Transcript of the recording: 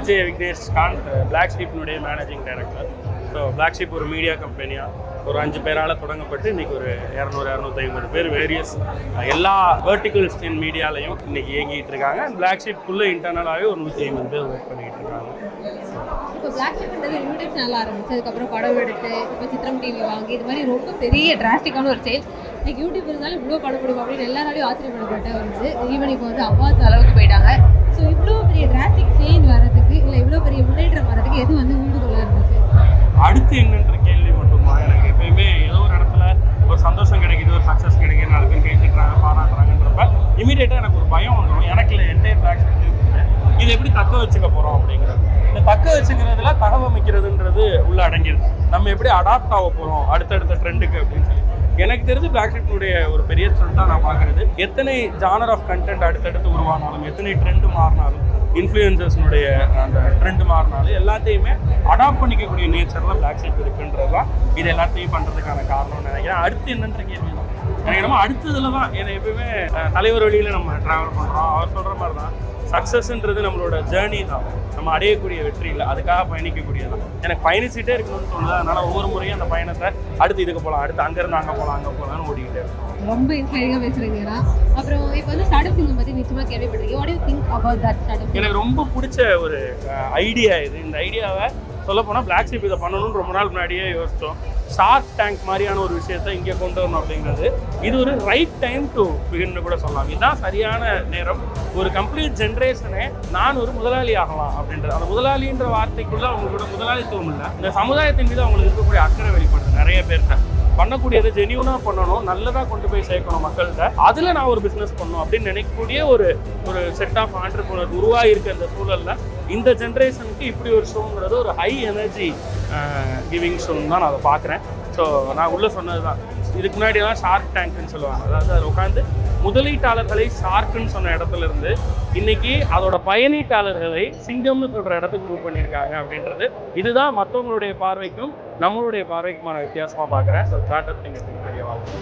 RJ Vignesh Kanth black ஷீப்னுடைய managing director. So black sheep ஒரு media கம்பெனியாக ஒரு 5 பேரால் தொடங்கப்பட்டு இன்றைக்கி ஒரு 200-250 பேர் வேரியஸ் எல்லா வெர்டிகல்ஸ் இன் மீடியாலையும் இன்றைக்கி இயங்கிட்டு இருக்காங்க. பிளாக் ஷீப்புக்குள்ளே இன்டர்னலாகவே ஒரு 150 பேர் ஒர்க் பண்ணிகிட்டு இருக்காங்க. இப்போ பிளாக் ஷீப்ன்றது யூடியூப் சேனல் ஆரம்பிச்சு அதுக்கப்புறம் படம் எடுத்து இப்போ சித்திரம் டிவி வாங்கி இது மாதிரி ரொம்ப பெரிய டிராஸ்டிக்கான ஒரு சேல். லைக் யூடியூப் இருந்தாலும் இவ்வளோ படம் பிடிக்கும் அப்படின்னு எல்லாராலையும் ஆச்சரியப்படப்பட்ட வந்து ஈவன் இப்போ வந்து அவார்ட்ஸ் அளவுக்கு போயிட்டாங்க. ஸோ இவ்வளோ பெரிய டிராஸ்டிக் சேஞ்ச் வரதுக்கு இல்லை இவ்வளோ பெரிய முன்னேற்றம் வரதுக்கு எது வந்து ஊண்டுகோலாக இருந்துச்சு? அடுத்து என்னன்ற கேள்வி மட்டும்தான். எனக்கு எப்பயுமே ஏதோ ஒரு இடத்துல ஒரு சந்தோஷம் கிடைக்குது, ஒரு சக்ஸஸ் கிடைக்குது, 4 பேர் கேட்டுக்கிறாங்க, பாராட்டுறாங்கன்றப்ப இமீடியட்டாக எனக்கு ஒரு பயம் வந்துடும். எனக்கு இல்லை என்டையர் பிளாக் இது எப்படி தக்க வச்சுக்க போகிறோம் அப்படிங்கிறது. இந்த தக்க வச்சுக்கிறதுல தகவமைக்கிறதுன்றது உள்ள அடங்கிடுது. நம்ம எப்படி அடாப்ட் ஆக போகிறோம் அடுத்தடுத்த ட்ரெண்டுக்கு அப்படின்னு சொல்லி எனக்கு தெரிஞ்சு பிளாக் ஷீப்னுடைய ஒரு பெரிய ட்ரெண்டாக நான் பார்க்குறது, எத்தனை ஜானர் ஆஃப் கண்டென்ட் அடுத்தடுத்து உருவானாலும், எத்தனை ட்ரெண்டு மாறினாலும், இன்ஃப்ளூயன்சர்ஸ்னுடைய அந்த ட்ரெண்டு மாறினாலும் எல்லாத்தையுமே அடாப்ட் பண்ணிக்கக்கூடிய நேச்சரில் பிளாக் ஷீப் இருக்குன்றது தான் இது எல்லாத்தையும் பண்ணுறதுக்கான காரணம்னு நினைக்கிறேன். அடுத்து என்னன்ற கேள்வி தான் எனக்கு நம்ம அடுத்ததில் தான். ஏன்னா எப்பவுமே தலைவர் வழியில் நம்ம ட்ராவல் பண்ணுறோம். அவர் சொல்கிற மாதிரி தான் சக்ஸஸ்ன்றது நம்மளோட ஜேர்னி தான், நம்ம அடையக்கூடிய வெற்றி இல்லை, அதுக்காக பயணிக்கக்கூடியதான். எனக்கு பயணிச்சுட்டே இருக்கணும்னு தோணுது. அதனால் ஒவ்வொரு முறையும் அந்த பயணத்தை அடுத்து இதுக்கு போகலாம், அடுத்து அங்கேருந்து அங்கே போகலாம், அங்கே போகலான்னு ஓடிக்கிட்டே இருக்கும். ரொம்ப இன்ஸ்பைரிங்காக பேசுகிறீங்கன்னா அப்புறம் இப்போ வந்து ஸ்டார்ட் சிங்கம் பற்றி நிச்சயமாக கேள்விப்பட்டிருக்கீங்க. What you think about that start? எனக்கு ரொம்ப பிடிச்ச ஒரு ஐடியா இது. இந்த ஐடியாவை சொல்லப்போனால் பிளாக் ஷீப் இதை பண்ணணும்னு ரொம்ப நாள் முன்னாடியே யோசித்தோம். ஷார்க் டேங்க் மாதிரியான ஒரு விஷயத்தை இங்கே கொண்டு வரணும் அப்படிங்கிறது இது ஒரு ரைட் டைம் டு பிகின்னு கூட சொல்லலாம். இதுதான் சரியான நேரம். ஒரு கம்ப்ளீட் ஜென்ரேஷனே நான் ஒரு முதலாளி ஆகலாம் அப்படின்றது. அந்த முதலாளின்ற வார்த்தைக்குள்ளே அவங்களோட முதலாளித்துவம் இல்லை, இந்த சமுதாயத்தின் மீது அவங்களுக்கு இருக்கக்கூடிய அக்கறை வெளிப்படுது. நிறைய பேர்கிட்ட பண்ணக்கூடியதை ஜெனியூனாக பண்ணணும், நல்லதாக கொண்டு போய் சேர்க்கணும் மக்கள்கிட்ட, அதில் நான் ஒரு பிஸ்னஸ் பண்ணணும் அப்படின்னு நினைக்கக்கூடிய ஒரு செட் ஆஃப் ஆண்டர்பிரினர் உருவாகி இருக்க இந்த சூழலில் இந்த ஜென்ரேஷனுக்கு இப்படி ஒரு ஷோங்கிறது ஒரு ஹை எனர்ஜி கிவிங் ஷோன்னு தான் நான் அதை பார்க்குறேன். ஸோ நான் உள்ளே சொன்னது தான், இதுக்கு முன்னாடியெல்லாம் ஷார்க் டேங்க்னு சொல்லுவாங்க. அதாவது அதில் உட்காந்து முதலீட்டாளர்களை ஷார்க்குன்னு சொன்ன இடத்துல இருந்து இன்னைக்கு அதோட பயனீட்டாளர்களை சிங்கம்னு சொல்கிற இடத்துக்கு மூவ் பண்ணியிருக்காங்க அப்படின்றது இதுதான் மற்றவங்களுடைய பார்வைக்கும் நம்மளுடைய பார்வைக்குமான வித்தியாசமாக பார்க்குறேன். ஸோ ஸ்டார்ட் அப் திங்கிங் பெரிய வாழ்க்கை.